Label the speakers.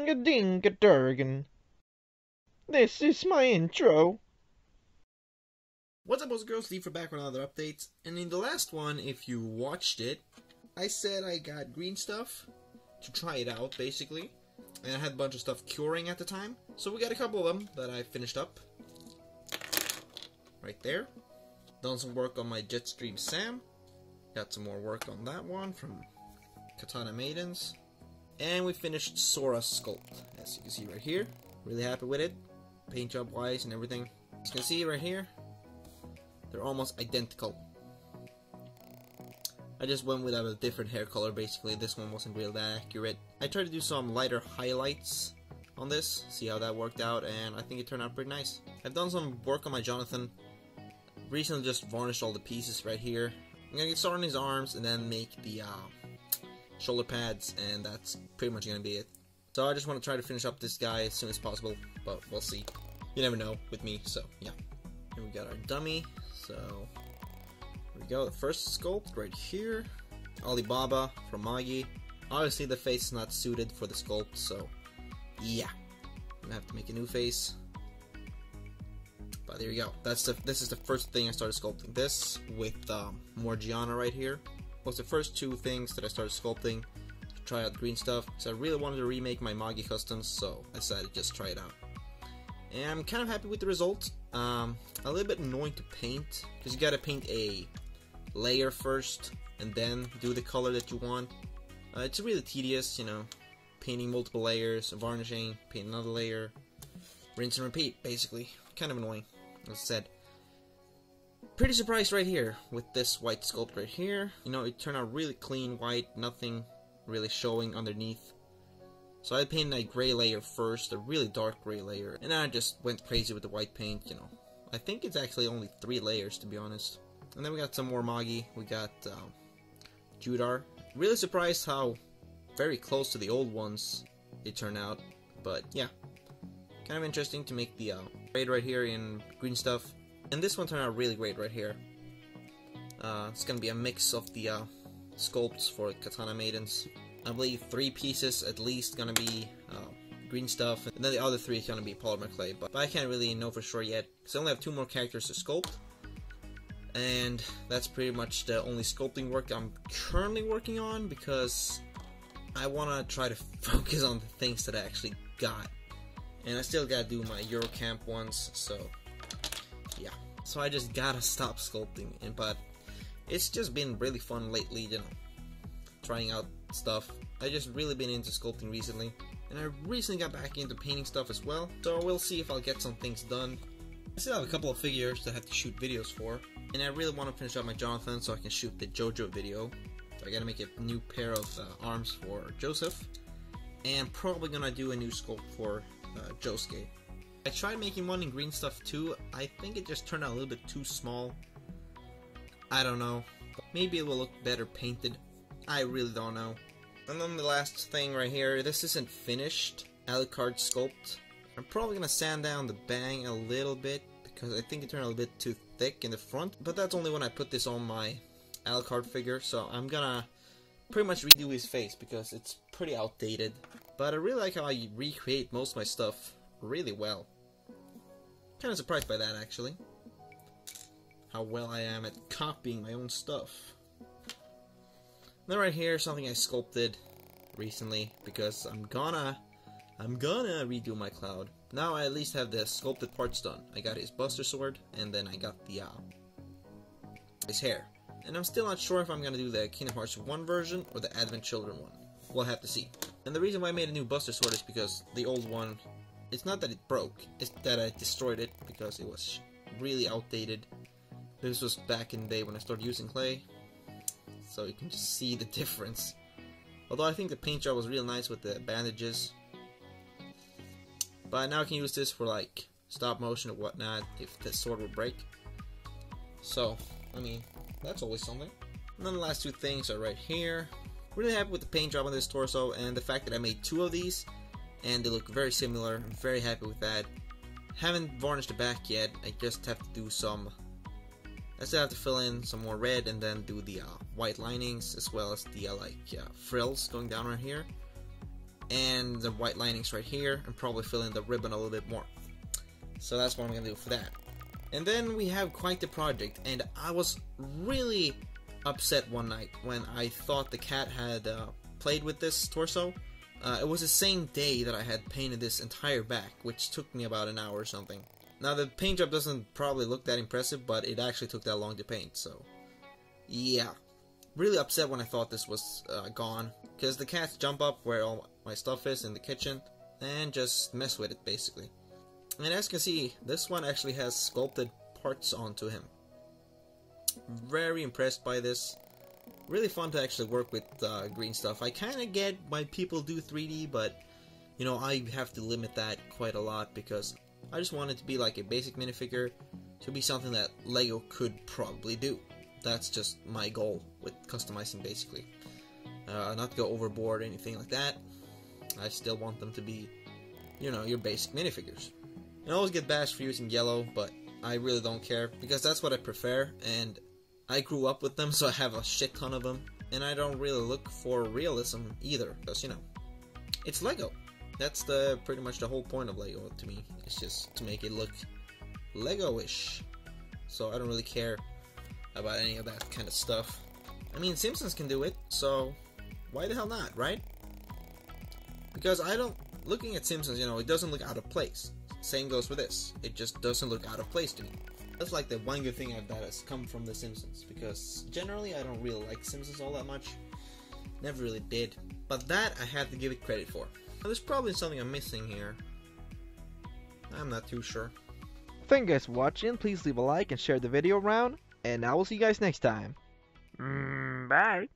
Speaker 1: Ring-a-ding-a-durgan. This is my intro.
Speaker 2: What's up, boys and girls? Steve for back with another update. And in the last one, if you watched it, I said I got green stuff to try it out, basically. And I had a bunch of stuff curing at the time. So we got a couple of them that I finished up. Right there. Done some work on my Jetstream Sam. Got some more work on that one from Katana Maidens. And we finished Sora's sculpt, as you can see right here. Really happy with it. Paint job wise and everything. As you can see right here, they're almost identical. I just went with a different hair color basically. This one wasn't real that accurate. I tried to do some lighter highlights on this, see how that worked out, and I think it turned out pretty nice. I've done some work on my Jonathan. Recently just varnished all the pieces right here. I'm gonna get started on his arms and then make the shoulder pads, and that's pretty much gonna be it. So I just want to try to finish up this guy as soon as possible, but we'll see. You never know with me, so yeah. Here we got our dummy, so here we go, the first sculpt right here. Alibaba from Magi. Obviously the face is not suited for the sculpt, so yeah. I'm gonna have to make a new face. But there you go. This is the first thing I started sculpting. This with Morgiana right here was the first two things that I started sculpting to try out green stuff. So I really wanted to remake my Magi customs, so I decided to just try it out. And I'm kind of happy with the result. A little bit annoying to paint because you gotta paint a layer first and then do the color that you want. It's really tedious, you know, painting multiple layers, varnishing, paint another layer, rinse and repeat, basically. Kind of annoying, as I said. Pretty surprised right here with this white sculpt right here. You know, it turned out really clean white, nothing really showing underneath. So I painted a gray layer first, a really dark gray layer, and then I just went crazy with the white paint, you know. I think it's actually only 3 layers, to be honest. And then we got some more Magi. We got Judar. Really surprised how very close to the old ones it turned out, but yeah. Kind of interesting to make the raid right here in green stuff. And this one turned out really great right here. It's gonna be a mix of the sculpts for Katana Maidens. I believe 3 pieces at least gonna be green stuff, and then the other 3 is gonna be polymer clay. But I can't really know for sure yet, because I only have 2 more characters to sculpt. And that's pretty much the only sculpting work I'm currently working on, because I wanna try to focus on the things that I actually got. And I still gotta do my Eurocamp ones, so yeah. So I just gotta stop sculpting, but it's just been really fun lately, you know, trying out stuff. I just really been into sculpting recently, and I recently got back into painting stuff as well, so we'll see if I'll get some things done. I still have a couple of figures that I have to shoot videos for, and I really want to finish up my Jonathan so I can shoot the JoJo video. So I gotta make a new pair of arms for Joseph, and probably gonna do a new sculpt for Josuke. I tried making one in green stuff too. I think it just turned out a little bit too small. I don't know. Maybe it will look better painted. I really don't know. And then the last thing right here, this isn't finished. Alucard sculpt. I'm probably gonna sand down the bang a little bit because I think it turned out a bit too thick in the front. But that's only when I put this on my Alucard figure, so I'm gonna pretty much redo his face because it's pretty outdated. But I really like how I recreate most of my stuff really well. Kind of surprised by that, actually. How well I am at copying my own stuff. Then right here, something I sculpted recently because I'm gonna redo my Cloud. Now I at least have the sculpted parts done. I got his Buster Sword, and then I got the his hair. And I'm still not sure if I'm gonna do the Kingdom Hearts 1 version or the Advent Children one. We'll have to see. And the reason why I made a new Buster Sword is because the old one, it's not that it broke, it's that I destroyed it because it was really outdated. This was back in the day when I started using clay, so you can just see the difference. Although I think the paint job was real nice with the bandages. But now I can use this for like stop motion or whatnot if the sword will break. So, I mean, that's always something. And then the last 2 things are right here. Really happy with the paint job on this torso and the fact that I made 2 of these and they look very similar. I'm very happy with that. Haven't varnished the back yet. I just have to do some. I still have to fill in some more red and then do the white linings as well as the frills going down right here. and the white linings right here, and probably fill in the ribbon a little bit more. So that's what I'm gonna do for that. And then we have quite the project, and I was really upset one night when I thought the cat had played with this torso. It was the same day that I had painted this entire back, which took me about an hour or something. Now the paint job doesn't probably look that impressive, but it actually took that long to paint, so yeah. Really upset when I thought this was gone, because the cats jump up where all my stuff is in the kitchen and just mess with it basically. And as you can see, this one actually has sculpted parts onto him. Very impressed by this. Really fun to actually work with green stuff. I kind of get why people do 3D, but you know, I have to limit that quite a lot because I just want it to be like a basic minifigure, to be something that Lego could probably do. That's just my goal with customizing basically. Not to go overboard or anything like that. I still want them to be, you know, your basic minifigures. I always get bashed for using yellow, but I really don't care because that's what I prefer, and I grew up with them, so I have a shit ton of them, and I don't really look for realism either, because, you know, it's Lego. That's pretty much the whole point of Lego to me. It's just to make it look Lego-ish. So I don't really care about any of that kind of stuff. I mean, Simpsons can do it, so why the hell not, right? Because looking at Simpsons, you know, it doesn't look out of place. Same goes for this. It just doesn't look out of place to me. That's like the one good thing that has come from The Simpsons, because generally I don't really like Simpsons all that much. Never really did. But that I have to give it credit for. Now, there's probably something I'm missing here. I'm not too sure.
Speaker 1: Thank you guys for watching. Please leave a like and share the video around. And I will see you guys next time. Bye.